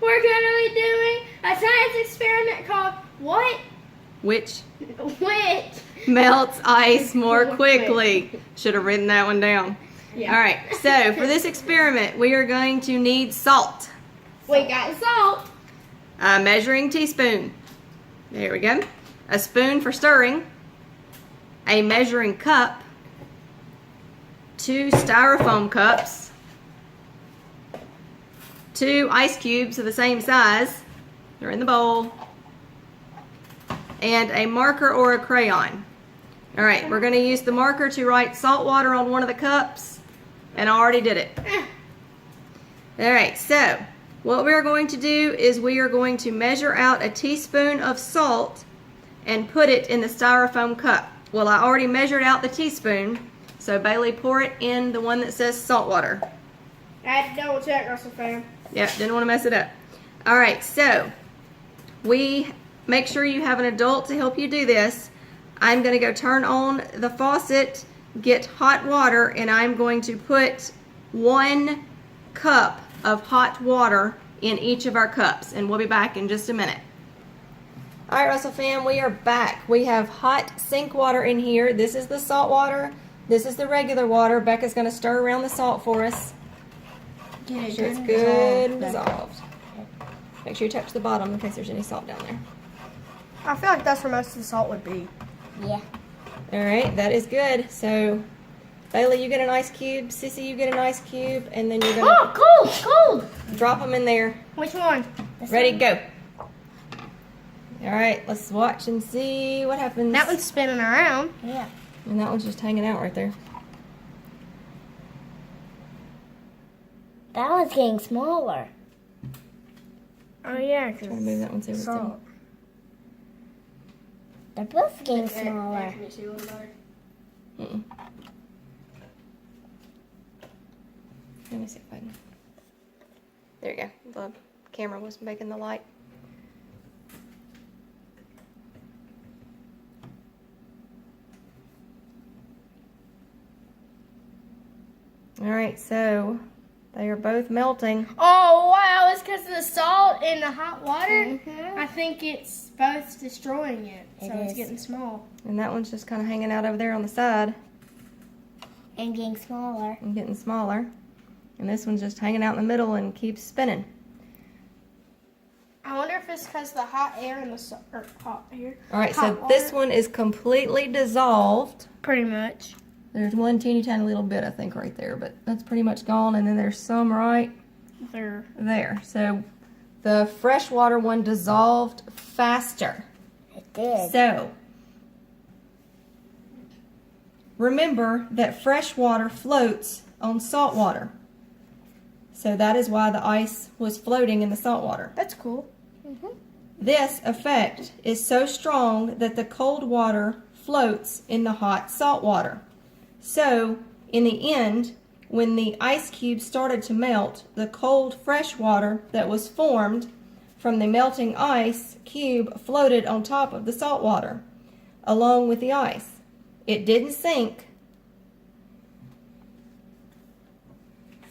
we're going to be doing a science experiment called what? Which Which melts ice more quickly. Should have written that one down. Yeah. All right, so for this experiment, we are going to need salt. We got salt. A measuring teaspoon. There we go. A spoon for stirring. A measuring cup. 2 styrofoam cups. 2 ice cubes of the same size. They're in the bowl. And a marker or a crayon. All right, we're going to use the marker to write salt water on one of the cups. And I already did it. All right, so what we're going to do is we are going to measure out a teaspoon of salt and put it in the styrofoam cup. Well, I already measured out the teaspoon, so Bailey, pour it in the one that says salt water. I had to double check, Russell fam. Yeah, didn't want to mess it up. All right, so we make sure you have an adult to help you do this. I'm going to go turn on the faucet, get hot water, and I'm going to put 1 cup of hot water in each of our cups, and we'll be back in just a minute. All right, Russell fam, we are back. We have hot sink water in here. This is the salt water. This is the regular water. Becca's going to stir around the salt for us. Make sure it's good and dissolved. Make sure you touch the bottom in case there's any salt down there. I feel like that's where most of the salt would be. Yeah. All right, that is good. So, Bailey, you get an ice cube. Sissy, you get an ice cube. And then you're going to Oh, cold! drop them in there. Which one? Ready, go. All right, let's watch and see what happens. That one's spinning around. Yeah. And that one's just hanging out right there. That one's getting smaller. Oh, yeah. Try to move that one so it's Salt. They're both getting smaller. Can you see a little better? Mm-mm. Let me see if I can. There you go. The camera was making the light. All right, so they are both melting. Oh, wow. It's because of the salt and the hot water. I think it's both destroying it. So it's is. getting small. And that one's just kind of hanging out over there on the side And getting smaller. and getting smaller. And this one's just hanging out in the middle and keeps spinning. I wonder if it's because the hot air and the hot air. All right, so hot this water. one is completely dissolved. Pretty much. There's one teeny tiny little bit, I think, right there, but that's pretty much gone. And then there's some right There. there. So the freshwater one dissolved faster. It did. So remember that fresh water floats on salt water. So that is why the ice was floating in the salt water. That's cool. This effect is so strong that the cold water floats in the hot salt water. So, in the end, when the ice cube started to melt, the cold fresh water that was formed from the melting ice cube floated on top of the salt water, along with the ice. It didn't sink.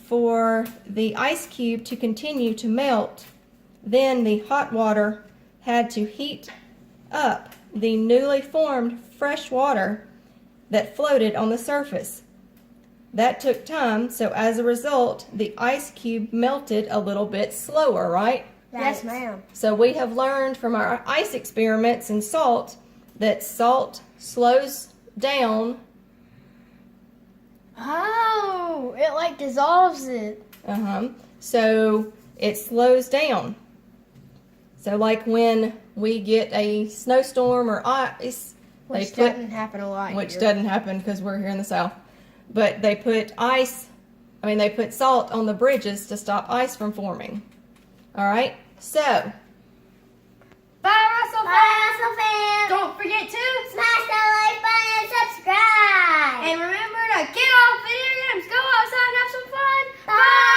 For the ice cube to continue to melt, then the hot water had to heat up the newly formed fresh water that floated on the surface. That took time, so as a result, the ice cube melted a little bit slower, right? Yes, ma'am. So we have learned from our ice experiments in salt that salt slows down. Oh, it like dissolves it. So it slows down. So like when we get a snowstorm or ice, Which doesn't happen a lot which here. doesn't happen because we're here in the South. But they put they put salt on the bridges to stop ice from forming. All right, so. Bye, Russell. Bye, Russell fam. Don't forget to Smash that like button and subscribe. and remember to get off video games, go outside and have some fun. Bye.